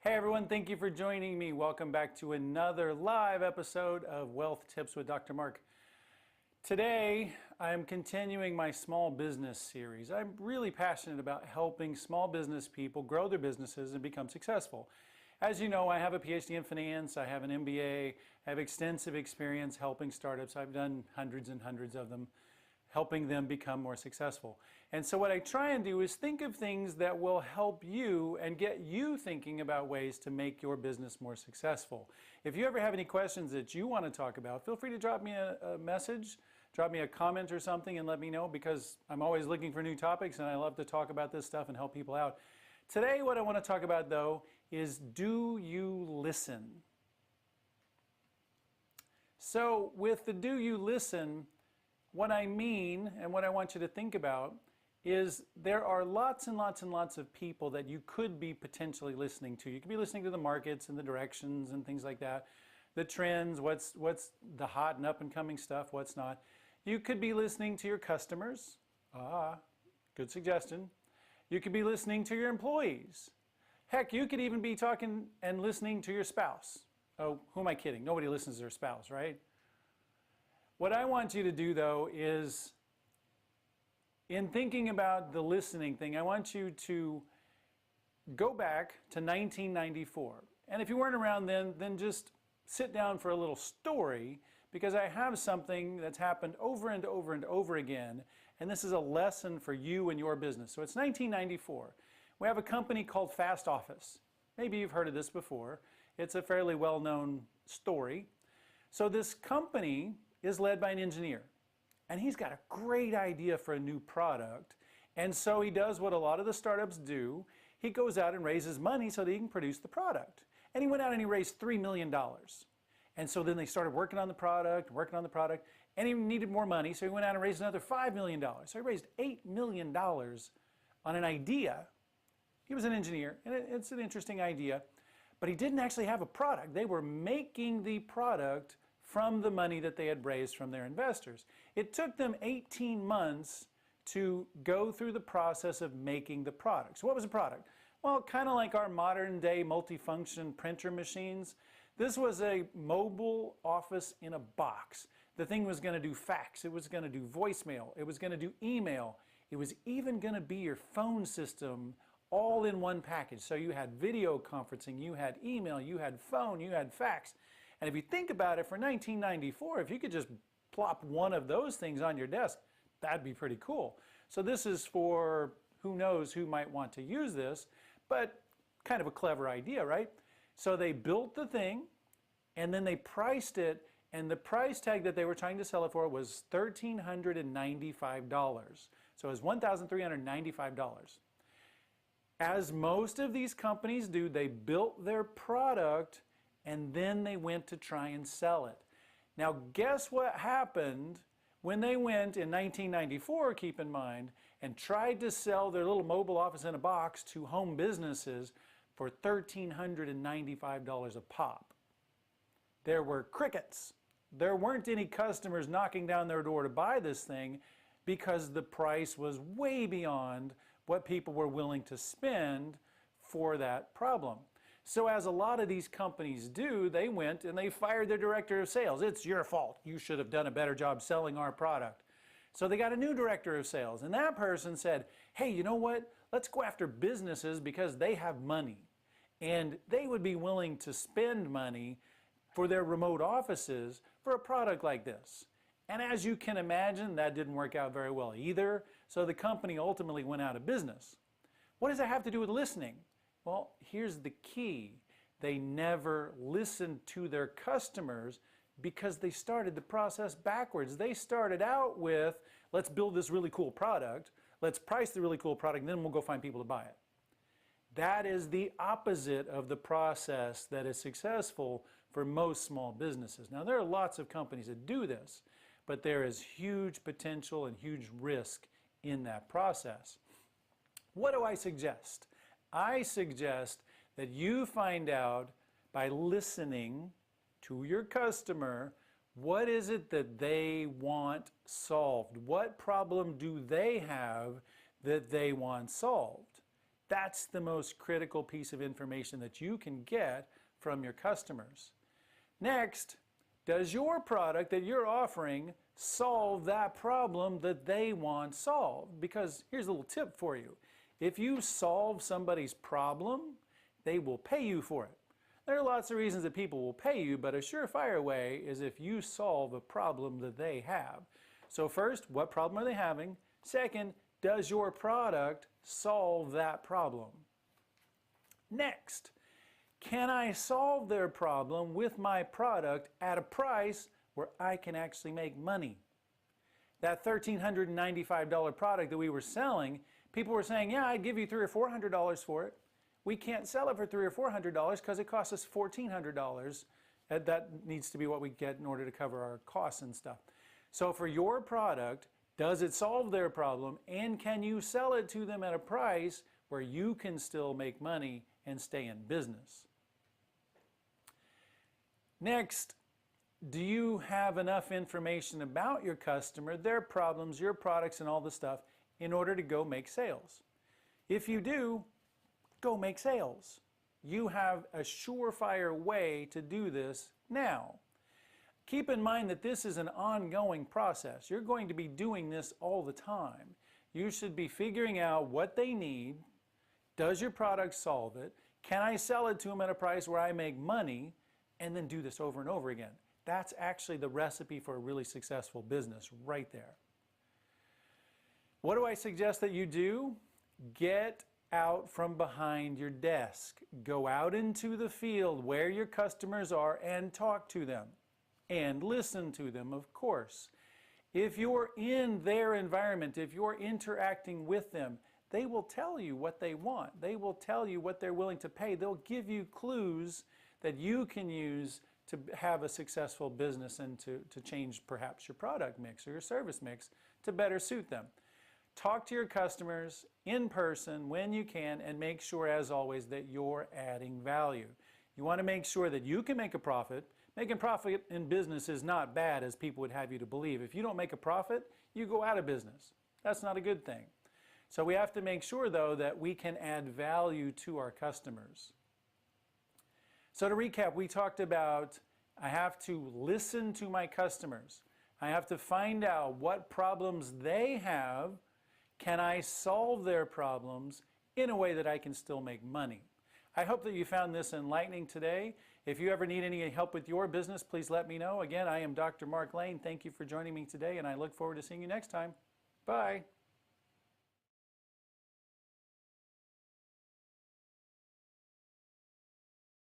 Hey everyone, thank you for joining me. Welcome back to another live episode of Wealth Tips with Dr. Mark. Today, I'm continuing my small business series. I'm really passionate about helping small business people grow their businesses and become successful. As you know, I have a PhD in finance, I have an MBA, I have extensive experience helping startups. I've done hundreds and hundreds of them, helping them become more successful. And so what I try and do is think of things that will help you and get you thinking about ways to make your business more successful. If you ever have any questions that you want to talk about, feel free to drop me a message, drop me a comment or something and let me know, because I'm always looking for new topics and I love to talk about this stuff and help people out. Today what I want to talk about though is, do you listen? So with the do you listen, what I mean and what I want you to think about is there are lots and lots and lots of people that you could be potentially listening to. You could be listening to the markets and the directions and things like that, the trends, what's the hot and up and coming stuff, what's not. You could be listening to your customers. Good suggestion. You could be listening to your employees. Heck, you could even be talking and listening to your spouse. Oh, who am I kidding? Nobody listens to their spouse, right? What I want you to do, though, is in thinking about the listening thing, I want you to go back to 1994. And if you weren't around then just sit down for a little story, because I have something that's happened over and over and over again, and this is a lesson for you and your business. So it's 1994. We have a company called Fast Office. Maybe you've heard of this before. It's a fairly well-known story. So this company is led by an engineer, and he's got a great idea for a new product, and so he does what a lot of the startups do. He goes out and raises money so that he can produce the product, and he went out and he raised $3 million. And so then they started working on the product, and he needed more money, so he went out and raised another $5 million. So he raised $8 million on an idea. He was an engineer, and it's an interesting idea, but he didn't actually have a product. They were making the product from the money that they had raised from their investors. It took them 18 months to go through the process of making the product. So what was the product? Well, kind of like our modern day multifunction printer machines. This was a mobile office in a box. The thing was going to do fax, it was going to do voicemail, it was going to do email, it was even going to be your phone system all in one package. So you had video conferencing, you had email, you had phone, you had fax. And if you think about it, for 1994, if you could just plop one of those things on your desk, that'd be pretty cool. So this is for who knows who might want to use this, but kind of a clever idea, right? So they built the thing, and then they priced it, and the price tag that they were trying to sell it for was $1,395. So it was $1,395. As most of these companies do, they built their product and then they went to try and sell it. Now, guess what happened when they went in 1994, keep in mind, and tried to sell their little mobile office in a box to home businesses for $1,395 a pop? There were crickets. There weren't any customers knocking down their door to buy this thing because the price was way beyond what people were willing to spend for that problem. So as a lot of these companies do, they went and they fired their director of sales. It's your fault. You should have done a better job selling our product. So they got a new director of sales, and that person said, hey, you know what? Let's go after businesses because they have money, and they would be willing to spend money for their remote offices for a product like this. And as you can imagine, that didn't work out very well either. So the company ultimately went out of business. What does that have to do with listening? Well, here's the key. They never listened to their customers because they started the process backwards. They started out with, let's build this really cool product, let's price the really cool product, and then we'll go find people to buy it. That is the opposite of the process that is successful for most small businesses. Now, there are lots of companies that do this, but there is huge potential and huge risk in that process. What do I suggest? I suggest that you find out by listening to your customer, what is it that they want solved? What problem do they have that they want solved? That's the most critical piece of information that you can get from your customers. Next, does your product that you're offering solve that problem that they want solved? Because here's a little tip for you. If you solve somebody's problem, they will pay you for it. There are lots of reasons that people will pay you, but a surefire way is if you solve a problem that they have. So first, what problem are they having? Second, does your product solve that problem? Next, can I solve their problem with my product at a price where I can actually make money? That $1,395 product that we were selling, people were saying, yeah, I'd give you $300 or $400 for it. We can't sell it for $300 or $400 because it costs us $1,400. That needs to be what we get in order to cover our costs and stuff. So for your product, does it solve their problem, and can you sell it to them at a price where you can still make money and stay in business? Next, do you have enough information about your customer, their problems, your products, and all the stuff in order to go make sales? If you do, go make sales. You have a surefire way to do this now. Keep in mind that this is an ongoing process. You're going to be doing this all the time. You should be figuring out what they need. Does your product solve it? Can I sell it to them at a price where I make money? And then do this over and over again. That's actually the recipe for a really successful business right there. What do I suggest that you do? Get out from behind your desk. Go out into the field where your customers are and talk to them. And listen to them, of course. If you're in their environment, if you're interacting with them, they will tell you what they want. They will tell you what they're willing to pay. They'll give you clues that you can use to have a successful business and to change perhaps your product mix or your service mix to better suit them. Talk to your customers in person when you can, and make sure, as always, that you're adding value. You want to make sure that you can make a profit. Making profit in business is not bad, as people would have you to believe. If you don't make a profit, you go out of business. That's not a good thing. So we have to make sure, though, that we can add value to our customers. So to recap, we talked about I have to listen to my customers. I have to find out what problems they have. Can I solve their problems in a way that I can still make money? I hope that you found this enlightening today. If you ever need any help with your business, please let me know. Again, I am Dr. Mark Lane. Thank you for joining me today, and I look forward to seeing you next time. Bye.